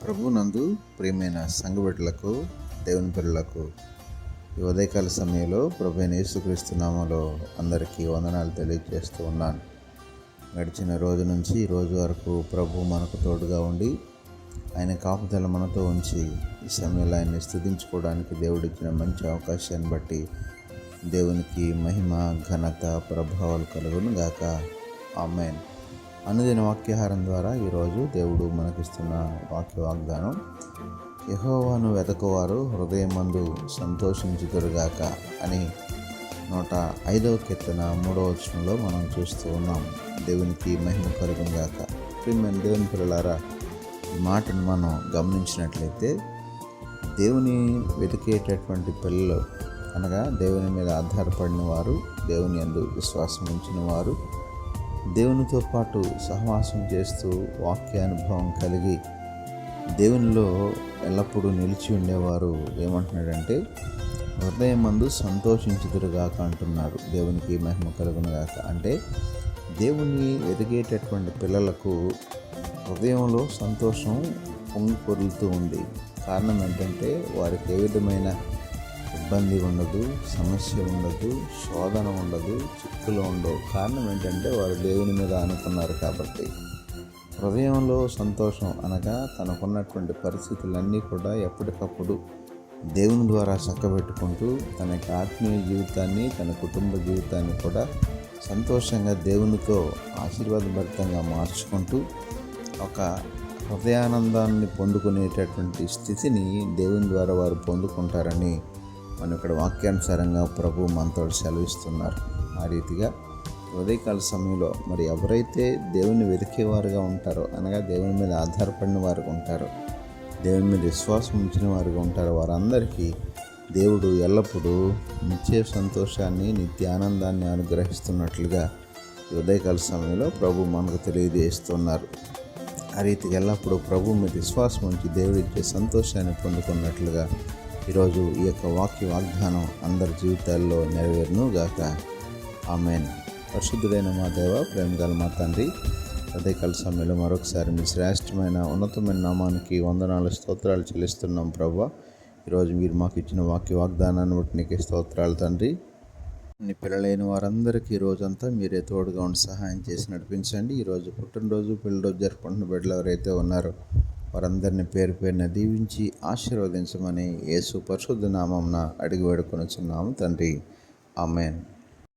ప్రభునందు ప్రియమైన సంఘబిడ్డలకు, దేవుని పిల్లలకు ఈ ఉదయకాల సమయంలో ప్రభువైన యేసుక్రీస్తు నామములో అందరికీ వందనాలు తెలియజేస్తూ ఉన్నాను. గడిచిన రోజు నుంచి ఈ రోజు వరకు ప్రభు మనకు తోడుగా ఉండి ఆయన కాపుదల మనతో ఉంచి ఈ సమయంలో ఆయన్ని స్తుతించుకోవడానికి దేవుడిచ్చిన మంచి అవకాశాన్ని బట్టి దేవునికి మహిమ, ఘనత, ప్రభావాలు కలుగును గాక. ఆమేన్. అనుదిన వాక్యాహారం ద్వారా ఈరోజు దేవుడు మనకిస్తున్న వాక్య వాగ్దానం, యెహోవాను వెతకువారు హృదయమందు సంతోషించుదురుగాక అని 105వ కీర్తన 3వ వచనంలో మనం చూస్తూ ఉన్నాం. దేవునికి మహిమ కలుగును గాక. ప్రియమైన దేవుని పిల్లలారా, ఈ మాటను మనం గమనించినట్లయితే దేవుని వెతికేటటువంటి పిల్లలు అనగా దేవుని మీద ఆధారపడిన వారు, దేవుని యందు విశ్వాసం ఉంచిన వారు, దేవునితో పాటు సహవాసం చేస్తూ వాక్యానుభవం కలిగి దేవునిలో ఎల్లప్పుడూ నిలిచి ఉండేవారు ఏమంటున్నాడంటే, హృదయమందు సంతోషించుదురుగాక అంటున్నారు. దేవునికి మహిమ కలుగునుగాక. అంటే దేవుని వెతికేటటువంటి పిల్లలకు హృదయంలో సంతోషం పొంగి పొరులుతూ ఉంది. కారణం ఏంటంటే వారికి ఏ విధమైన ఇబ్బంది ఉండదు, సమస్య ఉండదు, శోధన ఉండదు, చిక్కులు ఉండవు. కారణం ఏంటంటే వారు దేవుని మీద అనుకున్నారు కాబట్టి. హృదయంలో సంతోషం అనగా తనకున్నటువంటి పరిస్థితులన్నీ కూడా ఎప్పటికప్పుడు దేవుని ద్వారా చక్కబెట్టుకుంటూ తన యొక్క ఆత్మీయ జీవితాన్ని, తన కుటుంబ జీవితాన్ని కూడా సంతోషంగా దేవునితో ఆశీర్వాదభరితంగా మార్చుకుంటూ ఒక హృదయానందాన్ని పొందుకునేటటువంటి స్థితిని దేవుని ద్వారా వారు పొందుకుంటారని మనం ఇక్కడ వాక్యానుసారంగా ప్రభు మనతో సెలవిస్తున్నారు. ఆ రీతిగా ఉదయకాల సమయంలో మరి ఎవరైతే దేవుని వెతికేవారుగా ఉంటారో అనగా దేవుని మీద ఆధారపడిన వారుగా ఉంటారో, దేవుని మీద విశ్వాసం ఉంచిన వారుగా ఉంటారో, వారందరికీ దేవుడు ఎల్లప్పుడూ నిత్య సంతోషాన్ని, నిత్య ఆనందాన్ని అనుగ్రహిస్తున్నట్లుగా ఈ ఉదయకాల సమయంలో ప్రభు మనకు తెలియజేస్తున్నారు. ఆ రీతిగా ఎల్లప్పుడూ ప్రభు మీద విశ్వాసం ఉంచి దేవుడిచ్చే సంతోషాన్ని పొందుకున్నట్లుగా ఈరోజు ఈ యొక్క వాక్య వాగ్దానం అందరి జీవితాల్లో నెరవేరును గాక. ఆమేన్. పరిశుద్ధుడైన మా దేవ, ప్రేమగల మా తండ్రి, ఉదయకాల సమయంలో మరొకసారి మీ శ్రేష్టమైన ఉన్నతమైన నామానికి వందనాలు, స్తోత్రాలు చెల్లిస్తున్నాం ప్రభువా. ఈరోజు మీరు మాకు ఇచ్చిన వాక్య వాగ్దానాన్ని బట్టి నీకే స్తోత్రాలు తండ్రి. నీ పిల్లలైన వారందరికీ ఈ రోజంతా మీరే తోడుగా ఉండి సహాయం చేసి నడిపించండి. ఈరోజు పుట్టినరోజు, పెళ్లిరోజు జరుపుకుంటున్న బిడ్డలు ఎవరైతే ఉన్నారో వారందరినీ పేరు పేరున దీవించి ఆశీర్వదించమని యేసు పరిశుద్ధ నామమున అడిగి వేడుకొనుచున్నాము తండ్రి. ఆమేన్.